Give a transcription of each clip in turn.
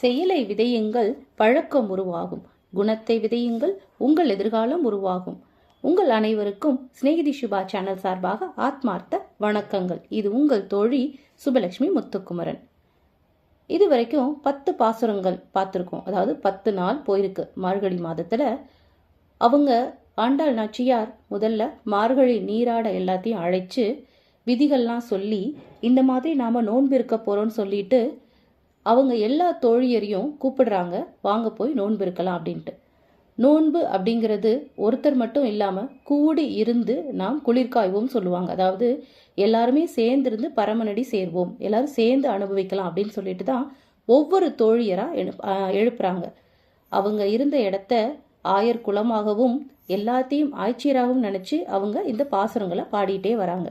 செயலை விதையுங்கள், பழக்கம் உருவாகும். குணத்தை விதையுங்கள், உங்கள் எதிர்காலம் உருவாகும். உங்கள் அனைவருக்கும் சிநேகிதி சுபா சேனல் சார்பாக ஆத்மார்த்த வணக்கங்கள். இது உங்கள் தோழி சுபலட்சுமி முத்துக்குமரன். இதுவரைக்கும் 10 பாசுரங்கள் பார்த்துருக்கோம். அதாவது 10 நாள் போயிருக்கு மார்கழி மாதத்துல. அவங்க ஆண்டாள் நாச்சியார் முதல்ல மார்கழி நீராட எல்லாத்தையும் அழைச்சு விதிகள்லாம் சொல்லி இந்த மாதிரி நாம நோன்பு இருக்க போறோம்னு சொல்லிட்டு அவங்க எல்லா தோழியரையும் கூப்பிடுறாங்க, வாங்க போய் நோன்பு இருக்கலாம் அப்படின்ட்டு. நோன்பு அப்படிங்கிறது ஒருத்தர் மட்டும் இல்லாமல் கூடி இருந்து நாம் குளிர்காய்வோம் சொல்லுவாங்க. அதாவது எல்லாருமே சேர்ந்திருந்து பரமனடி சேர்வோம், எல்லாரும் சேர்ந்து அனுபவிக்கலாம் அப்படின்னு சொல்லிட்டு தான் ஒவ்வொரு தோழியராக எழுப்புறாங்க. அவங்க இருந்த இடத்த ஆயர் குலமாகவும் எல்லாத்தையும் ஆய்ச்சியராகவும் நினச்சி அவங்க இந்த பாசுரங்களை பாடிட்டே வராங்க.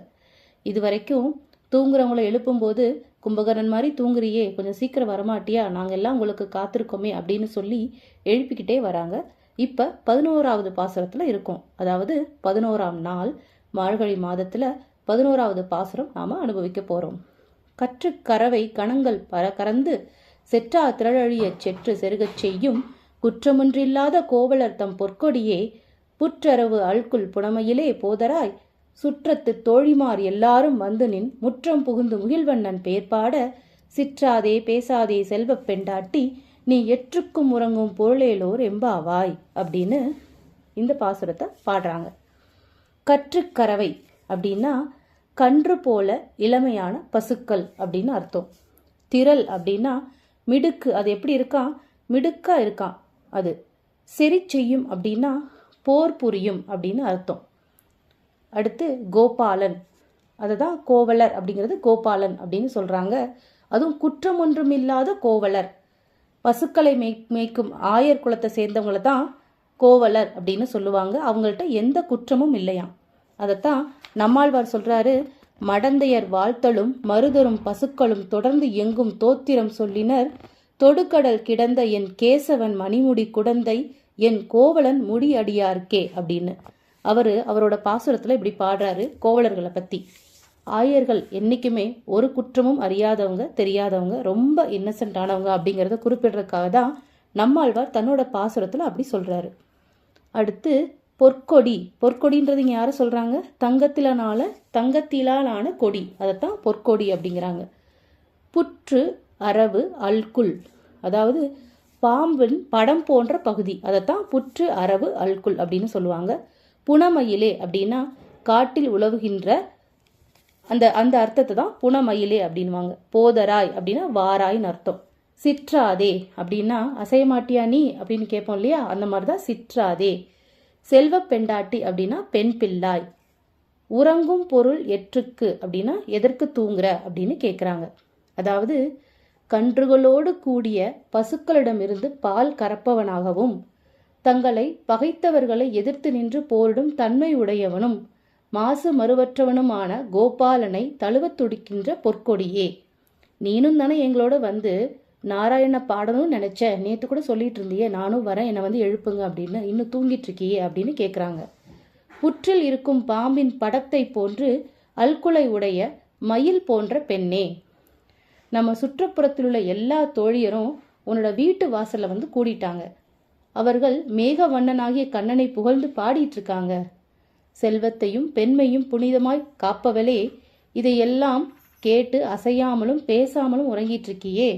இது வரைக்கும் தூங்குறவங்கள எழுப்பும்போது, கும்பகரன் மாதிரி தூங்குறியே, கொஞ்சம் சீக்கிரம் வரமாட்டியா, நாங்கள் எல்லாம் உங்களுக்கு காத்திருக்கோமே அப்படின்னு சொல்லி எழுப்பிக்கிட்டே வராங்க. இப்போ 11வது பாசுரத்தில் இருக்கோம். அதாவது 11ஆம் நாள் மார்கழி மாதத்தில் 11வது பாசுரம் நாம் அனுபவிக்க போகிறோம். கற்று கறவை கணங்கள் கறந்து செற்றா திரழழிய செற்று செருகச் செய்யும் குற்றமொன்றில்லாத கோவலர் தம் பொற்கொடியே புற்றரவு அல்குல் புனமையிலே போதராய் சுற்றத்து தோழிமார் எல்லாரும் வந்து நின் முற்றம் புகுந்து முகில்வண்ணன் பேர்பாட சிற்றாதே பேசாதே செல்வப் பெண்டாட்டி நீ எற்றுக்கும் உறங்கும் பொருளேலோர் எம்பாவாய் அப்படின்னு இந்த பாசுரத்தை பாடுறாங்க. கற்றுக்கறவை அப்படின்னா கன்று போல இளமையான பசுக்கள் அப்படின்னு அர்த்தம். திரள் அப்படின்னா மிடுக்கு, அது எப்படி இருக்கான், மிடுக்கா இருக்கான். அது செறி செய்யும் அப்படின்னா போர் புரியும் அப்படின்னு அர்த்தம். அடுத்து கோபாலன், அதுதான் கோவலர் அப்படிங்கிறது கோபாலன் அப்படின்னு சொல்றாங்க. அதுவும் குற்றம் ஒன்றும் இல்லாத கோவலர். பசுக்களை மேய்க்கும் ஆயர் குலத்தை சேர்ந்தவங்களை தான் கோவலர் அப்படின்னு சொல்லுவாங்க. அவங்கள்ட்ட எந்த குற்றமும் இல்லையாம். அதைத்தான் நம்மாழ்வார் சொல்றாரு, மடந்தையர் வாழ்த்தலும் மருதரும் பசுக்களும் தொடர்ந்து எங்கும் தோத்திரம் சொல்லினர் தொடுக்கடல் கிடந்த என் கேசவன் மணிமுடி குடந்தை என் கோவலன் முடி அடியார்க்கே அப்படின்னு அவரோட பாசுரத்தில் இப்படி பாடுறாரு கோவலர்களை பற்றி. ஆயர்கள் என்றைக்குமே ஒரு குற்றமும் அறியாதவங்க, தெரியாதவங்க, ரொம்ப இன்னசென்ட் ஆனவங்க அப்படிங்கிறத குறிப்பிடுறதுக்காக தான் நம்மாழ்வார் தன்னோட பாசுரத்தில் அப்படி சொல்கிறாரு. அடுத்து பொற்கொடி, பொற்கொடின்றது இங்கே யாரை சொல்கிறாங்க, தங்கத்திலான கொடி, அதைத்தான் பொற்கொடி அப்படிங்கிறாங்க. புற்று அரவு அல்குல், அதாவது பாம்பின் படம் போன்ற பகுதி, அதைத்தான் புற்று அரவு அல்குல் அப்படின்னு சொல்லுவாங்க. புனமயிலே அப்படின்னா காட்டில் உழவுகின்ற அந்த அர்த்தத்தை தான் புனமயிலே அப்படின்வாங்க. போதராய் அப்படின்னா வாராய்னு அர்த்தம். சிற்றாதே அப்படின்னா அசையமாட்டியா நீ அப்படின்னு கேட்போம் இல்லையா, அந்த மாதிரி தான் சிற்றாதே. செல்வ பெண்டாட்டி அப்படின்னா பெண் பிள்ளாய். உறங்கும் பொருள் எற்றுக்கு அப்படின்னா எதற்கு தூங்குற அப்படின்னு கேட்குறாங்க. அதாவது கன்றுகளோடு கூடிய பசுக்களிடமிருந்து பால் கறப்பவனாகவும் தங்களை பகைத்தவர்களை எதிர்த்து நின்று போரிடும் தன்மை உடையவனும் மாசு மறுவற்றவனுமான கோபாலனை தழுவத் துடிக்கின்ற பொற்கொடியே, நீனும் தானே எங்களோட வந்து நாராயண பாடணும்னு நினைச்ச, நேற்று கூட சொல்லிட்டு இருந்தியே, நானும் வரேன், என்னை வந்து எழுப்புங்க அப்படின்னு, இன்னும் தூங்கிட்டு இருக்கியே அப்படின்னு கேட்குறாங்க. புற்றில் இருக்கும் பாம்பின் படத்தை போன்று அல்குலை உடைய மயில் போன்ற பெண்ணே, நம்ம சுற்றுப்புறத்தில் உள்ள எல்லா தோழியரும் உன்னோட வீட்டு வாசல்ல வந்து கூடிட்டாங்க. அவர்கள் மேக வண்ணனாகிய கண்ணனை புகழ்ந்து பாடிட்டு இருக்காங்க. செல்வத்தையும் பெண்மையும் புனிதமாய் காப்பவளே, இதையெல்லாம் கேட்டு அசையாமலும் பேசாமலும் உறங்கிட்டு இருக்கியே,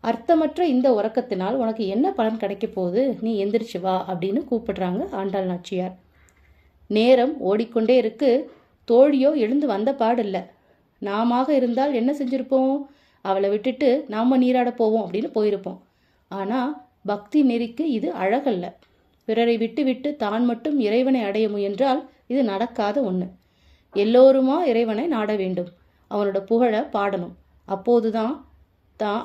அர்த்தமற்ற இந்த உறக்கத்தினால் உனக்கு என்ன பலன் கிடைக்க போகுது, நீ எந்திரிச்சு வா அப்படின்னு கூப்பிடுறாங்க ஆண்டாள் நாச்சியார். நேரம் ஓடிக்கொண்டே இருக்கு, தோழியோ எழுந்து வந்த பாடில்லை. நாம இருந்தால் என்ன செஞ்சிருப்போம், அவளை விட்டுட்டு நாம நீராட போவோம் அப்படின்னு போயிருப்போம். ஆனா பக்தி நெறிக்கு இது அழகல்ல. பிறரை விட்டு விட்டு தான் மட்டும் இறைவனை அடைய முயன்றால் இது நடக்காத ஒன்று. எல்லோருமா இறைவனை நாட வேண்டும், அவனோட புகழை பாடணும். அப்போதுதான்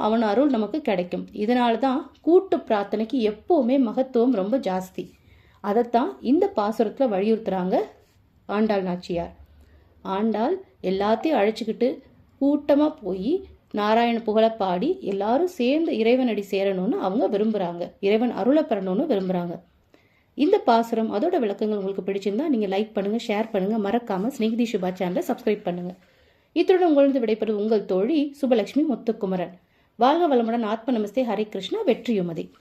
அவன் அருள் நமக்கு கிடைக்கும். இதனால தான் கூட்டு பிரார்த்தனைக்கு எப்போவுமே மகத்துவம் ரொம்ப ஜாஸ்தி. அதைத்தான் இந்த பாசுரத்தில் வலியுறுத்துறாங்க ஆண்டாள் நாச்சியார். ஆண்டாள் எல்லாத்தையும் அழைச்சிக்கிட்டு கூட்டமாக போய் நாராயண புகழை பாடி எல்லாரும் சேர்ந்து இறைவனடி சேரணும்னு அவங்க விரும்புகிறாங்க, இறைவன் அருளை பெறணும்னு விரும்புகிறாங்க. இந்த பாசுரம் அதோட விளக்கங்கள் உங்களுக்கு பிடிச்சிருந்தா நீங்கள் லைக் பண்ணுங்கள், ஷேர் பண்ணுங்கள், மறக்காமல் சிநேகிதி சுபா சேனலை சப்ஸ்கிரைப் பண்ணுங்கள். இத்துடன் உங்களது விடைபெறும் உங்கள் தோழி சுபலட்சுமி முத்துக்குமரன். வாழ்க வளமுடன். ஆத்ம நமஸ்தே. ஹரே கிருஷ்ணா. வெற்றியுமதி.